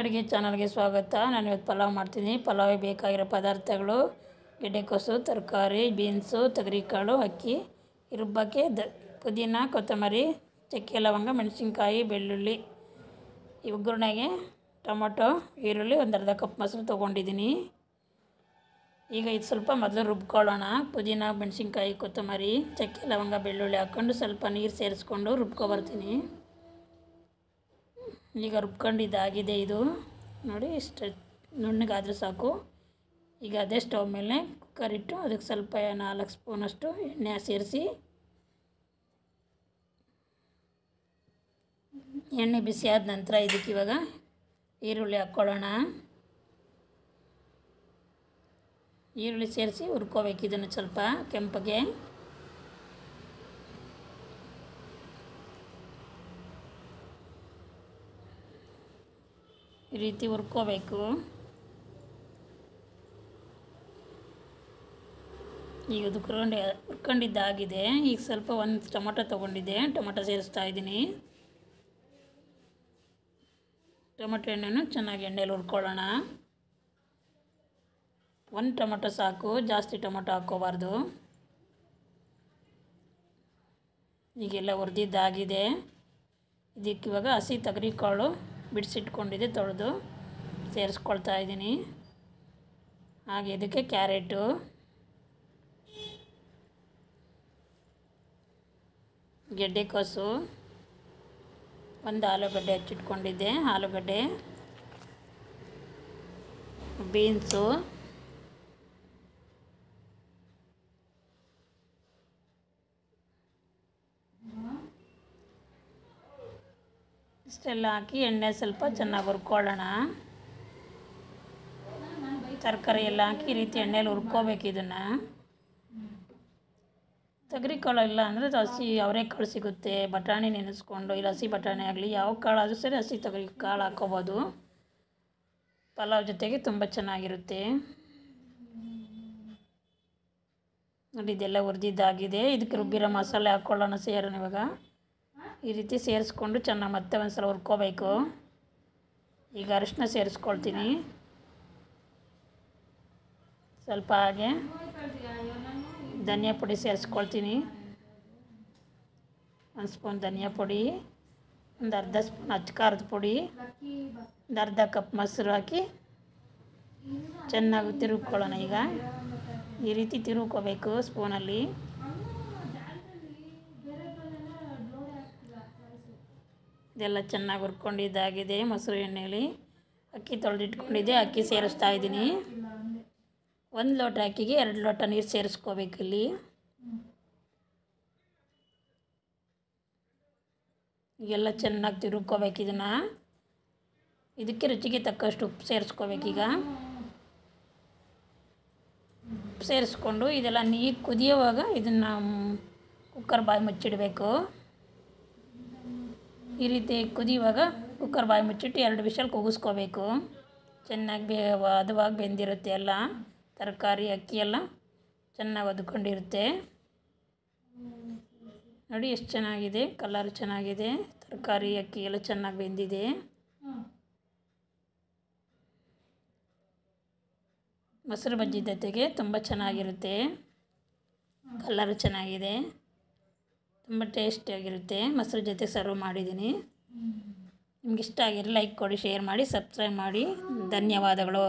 ಅಡುಗೆ ಚಾನಲ್ಗೆ ಸ್ವಾಗತ. ನಾನು ಇವತ್ತು ಪಲಾವ್ ಮಾಡ್ತೀನಿ. ಪಲಾವಿಗೆ ಬೇಕಾಗಿರೋ ಪದಾರ್ಥಗಳು: ಗೆಡ್ಡೆಕೋಸು, ತರಕಾರಿ, ಬೀನ್ಸು, ತೊಗರಿಕಾಳು, ಅಕ್ಕಿ, ರುಬ್ಬಕ್ಕೆ ಪುದೀನ, ಕೊತ್ತಂಬರಿ, ಚಕ್ಕೆ, ಲವಂಗ, ಮೆಣಸಿನ್ಕಾಯಿ, ಬೆಳ್ಳುಳ್ಳಿ, ಈ ಒಗ್ಗರಣೆಗೆ ಟೊಮೊಟೊ, ಈರುಳ್ಳಿ, ಒಂದು ಅರ್ಧ ಕಪ್ ಮೊಸರು ತೊಗೊಂಡಿದ್ದೀನಿ. ಈಗ ಇದು ಸ್ವಲ್ಪ ಮೊದಲು ರುಬ್ಕೊಳ್ಳೋಣ. ಪುದೀನ, ಮೆಣಸಿನ್ಕಾಯಿ, ಕೊತ್ತಂಬರಿ, ಚಕ್ಕೆ, ಲವಂಗ, ಬೆಳ್ಳುಳ್ಳಿ ಹಾಕ್ಕೊಂಡು ಸ್ವಲ್ಪ ನೀರು ಸೇರಿಸ್ಕೊಂಡು ರುಬ್ಕೊಬರ್ತೀನಿ. ಈಗ ರುಬ್ಕೊಂಡಿದ್ದಾಗಿದೆ. ಇದು ನೋಡಿ, ಇಷ್ಟು ನುಣ್ಣಗಾದರೆ ಸಾಕು. ಈಗ ಅದೇ ಸ್ಟವ್ ಮೇಲೆ ಕುಕ್ಕರ್ ಇಟ್ಟು ಅದಕ್ಕೆ ಸ್ವಲ್ಪ 4 ಸ್ಪೂನಷ್ಟು ಎಣ್ಣೆ ಸೇರಿಸಿ, ಎಣ್ಣೆ ಬಿಸಿ ಆದ ನಂತರ ಇದಕ್ಕೆ ಇವಾಗ ಈರುಳ್ಳಿ ಹಾಕ್ಕೊಳ್ಳೋಣ. ಈರುಳ್ಳಿ ಸೇರಿಸಿ ಹುರ್ಕೋಬೇಕು. ಇದನ್ನು ಸ್ವಲ್ಪ ಕೆಂಪಗೆ. ಈ ರೀತಿ ಹುರ್ಕೋಬೇಕು. ಈಗ ಅದು ಹುರ್ಕೊಂಡಿದ್ದಾಗಿದೆ. ಈಗ ಸ್ವಲ್ಪ ಒಂದು ಟೊಮೊಟೊ ತೊಗೊಂಡಿದ್ದೆ, ಟೊಮೊಟೊ ಸೇರಿಸ್ತಾ ಇದ್ದೀನಿ. ಟೊಮೊಟೊ ಎಣ್ಣೆನೂ ಚೆನ್ನಾಗಿ ಎಣ್ಣೆಯಲ್ಲಿ ಹುರ್ಕೊಳ್ಳೋಣ. ಒಂದು ಟೊಮೊಟೊ ಸಾಕು, ಜಾಸ್ತಿ ಟೊಮೊಟೊ ಹಾಕ್ಕೋಬಾರ್ದು. ಈಗೆಲ್ಲ ಹುರಿದಿದ್ದಾಗಿದೆ. ಇದಕ್ಕೆ ಇವಾಗ ಹಸಿ ತೊಗರಿಕಾಳು ಬಿಡಿಸಿಟ್ಕೊಂಡಿದ್ದೆ, ತೊಳೆದು ಸೇರಿಸ್ಕೊಳ್ತಾ ಇದ್ದೀನಿ. ಹಾಗೆ ಇದಕ್ಕೆ ಕ್ಯಾರೆಟು, ಗೆಡ್ಡೆಕೋಸು, ಒಂದು ಆಲೂಗಡ್ಡೆ ಹಚ್ಚಿಟ್ಕೊಂಡಿದ್ದೆ, ಆಲೂಗಡ್ಡೆ, ಬೀನ್ಸು, ಇಷ್ಟೆಲ್ಲ ಹಾಕಿ ಎಣ್ಣೆ ಸ್ವಲ್ಪ ಚೆನ್ನಾಗಿ ಹುರ್ಕೊಳ್ಳೋಣ. ತರಕಾರಿ ಎಲ್ಲ ಹಾಕಿ ಈ ರೀತಿ ಎಣ್ಣೆಯಲ್ಲಿ ಹುರ್ಕೋಬೇಕು. ಇದನ್ನು ತೊಗರಿಕಾಳು ಇಲ್ಲ ಅಂದರೆ ಹಸಿ ಅವರೆಕಾಳು ಸಿಗುತ್ತೆ, ಬಟಾಣಿ ನೆನೆಸ್ಕೊಂಡು, ಇಲ್ಲ ಹಸಿ ಬಟಾಣಿ ಆಗಲಿ ಯಾವ ಕಾಳಾದರೂ ಸರಿ ಹಸಿ ತೊಗರಿಕಾಳು ಹಾಕ್ಕೋಬೋದು. ಪಲಾವ್ ಜೊತೆಗೆ ತುಂಬ ಚೆನ್ನಾಗಿರುತ್ತೆ. ನೋಡಿ, ಇದೆಲ್ಲ ಹುರಿದಿದ್ದಾಗಿದೆ. ಇದಕ್ಕೆ ರುಬ್ಬಿರೋ ಮಸಾಲೆ ಹಾಕ್ಕೊಳ್ಳೋಣ. ಸೇರೋಣ ಇವಾಗ. ಈ ರೀತಿ ಸೇರಿಸ್ಕೊಂಡು ಚೆನ್ನಾಗಿ ಮತ್ತೆ ಒಂದು ಸಲ ಹುರ್ಕೋಬೇಕು. ಈಗ ಅರಿಶಿನ ಸೇರಿಸ್ಕೊಳ್ತೀನಿ ಸ್ವಲ್ಪ. ಹಾಗೆ ಧನಿಯಾ ಪುಡಿ ಸೇರಿಸ್ಕೊಳ್ತೀನಿ, 1 ಸ್ಪೂನ್ ಧನಿಯಾ ಪುಡಿ, ಒಂದು ಅರ್ಧ ಸ್ಪೂನ್ ಅಚ್ಚಕಾರದ ಪುಡಿ, ಒಂದು ಅರ್ಧ ಕಪ್ ಮೊಸರು ಹಾಕಿ ಚೆನ್ನಾಗಿ ತಿರುಗ್ಕೊಳ್ಳೋಣ. ಈಗ ಈ ರೀತಿ ತಿರುಗ್ಕೋಬೇಕು ಸ್ಪೂನಲ್ಲಿ. ಇದೆಲ್ಲ ಚೆನ್ನಾಗಿ ಹುರ್ಕೊಂಡಿದ್ದಾಗಿದೆ. ಮೊಸರು ಎಣ್ಣೆಯಲ್ಲಿ ಅಕ್ಕಿ ತೊಳೆದಿಟ್ಕೊಂಡಿದ್ದೆ, ಅಕ್ಕಿ ಸೇರಿಸ್ತಾ ಇದ್ದೀನಿ. 1 ಲೋಟ ಅಕ್ಕಿಗೆ 2 ಲೋಟ ನೀರು ಸೇರಿಸ್ಕೋಬೇಕು. ಇಲ್ಲಿ ಈಗೆಲ್ಲ ಚೆನ್ನಾಗಿ ತಿರುಗ್ಕೋಬೇಕು. ಇದಕ್ಕೆ ರುಚಿಗೆ ತಕ್ಕಷ್ಟು ಉಪ್ಪು ಸೇರಿಸ್ಕೋಬೇಕೀಗ. ಉಪ್ಪು ಸೇರಿಸ್ಕೊಂಡು ಇದೆಲ್ಲ ನೀರು ಕುದಿಯೋವಾಗ ಇದನ್ನು ಕುಕ್ಕರ್ ಬಾಯಿ ಮುಚ್ಚಿಡಬೇಕು. ಈ ರೀತಿ ಕುದಿಯುವಾಗ ಕುಕ್ಕರ್ ಬಾಯಿ ಮುಚ್ಚಿಟ್ಟು 2 ವಿಷಲ್ ಕೂಗಿಸ್ಕೋಬೇಕು. ಚೆನ್ನಾಗಿ ಹದವಾಗಿ ಬೆಂದಿರುತ್ತೆ. ಎಲ್ಲ ತರಕಾರಿ, ಅಕ್ಕಿ ಎಲ್ಲ ಚೆನ್ನಾಗಿ ಹೊದ್ಕೊಂಡಿರುತ್ತೆ. ನೋಡಿ ಎಷ್ಟು ಚೆನ್ನಾಗಿದೆ, ಕಲರ್ ಚೆನ್ನಾಗಿದೆ. ತರಕಾರಿ, ಅಕ್ಕಿ ಎಲ್ಲ ಚೆನ್ನಾಗಿ ಬೆಂದಿದೆ. ಮೊಸರು ಬಜ್ಜಿ ಜೊತೆಗೆ ತುಂಬ ಚೆನ್ನಾಗಿರುತ್ತೆ. ಕಲರ್ ಚೆನ್ನಾಗಿದೆ, ತುಂಬ ಟೇಸ್ಟಿಯಾಗಿರುತ್ತೆ. ಮೊಸರು ಜೊತೆ ಸರ್ವ್ ಮಾಡಿದ್ದೀನಿ. ನಿಮ್ಗೆ ಇಷ್ಟ ಆಗಿರಲಿ ಲೈಕ್ ಕೊಡಿ, ಶೇರ್ ಮಾಡಿ, ಸಬ್ಸ್ಕ್ರೈಬ್ ಮಾಡಿ. ಧನ್ಯವಾದಗಳು.